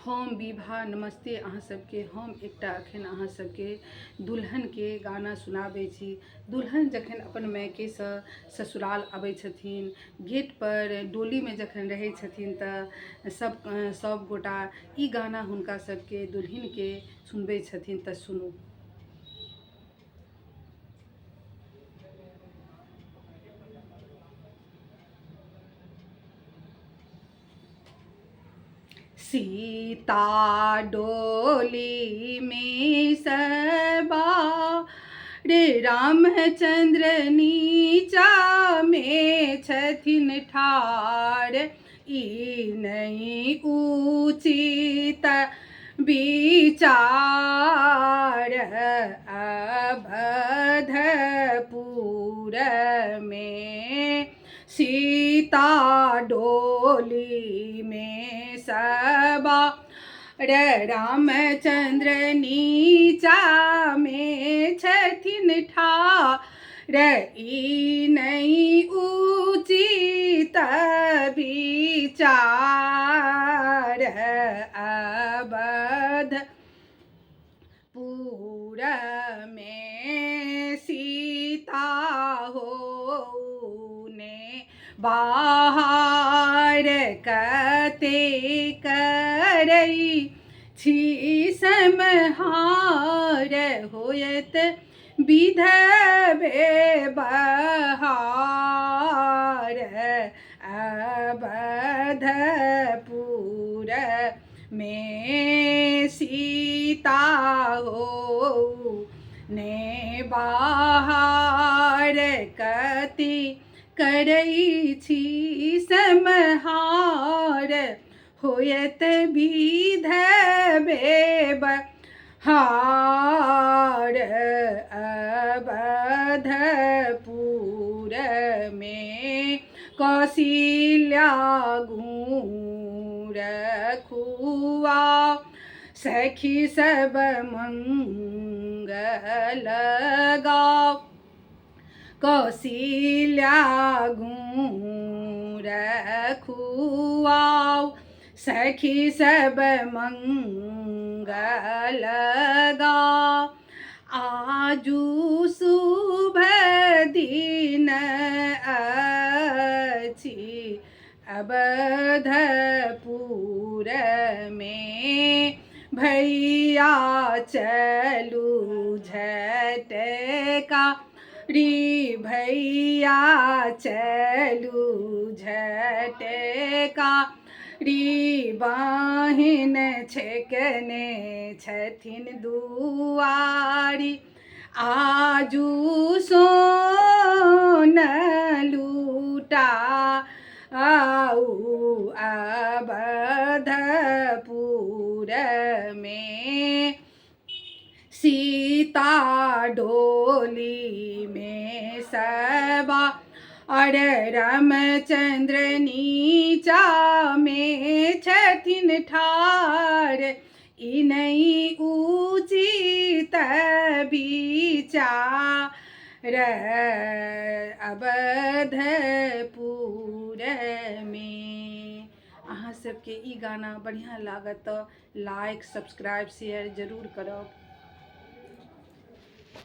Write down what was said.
हम विभा नमस्ते अहाँ सबके। हम एकटा अखन अहाँ सबके दुल्हन के गाना सुनाबै छी। दुल्हन जखन अपन मायकेसँ ससुराल आबै छथिन, गेट पर डोली में जखन रहै छथिन तऽ सब गोटा ई गाना हुनका सबके दुल्हन के सुनबै छथिन। तऽ सुनू। सीता डोली में सवार, रामचंद्र नीचा में छथिन ठाड़। ई नहीं उचित विचार, अवधपुर में सीता डोली में सवार, रामचंद्र नीचा में छथिन ठाड़। ई नहीं उचित विचार, अवधपुर में सीता होने बाहर, कते करई छी सम्हार। होयत विधवे बहार, अवधपुर में सीता होने बाहर, कति करई छी सम्हार। होयत विधवे बहार, अवधपुर में कौशल्या गुण रखुआ, सखी सब मंगल गाओ। कौशल्या गुण रखुआओ, सखी सब मंगल गाओ। आजू शुभ दिन अछि, अवधपुर में भैया चलू झटका री। भैया चलू झटका री, बहिन छेकने छथिन दुआरी। आजू सोन लूटा आऊ, अवधपुर में सीता डोली में सवार, रामचंद्र नीचा में छथिन ठाड़। ई नहीं उचित विचार, अवधपुर में। अहाँ सबके ई गाना बढ़िया लागत तऽ लाइक सब्सक्राइब शेयर जरूर करब।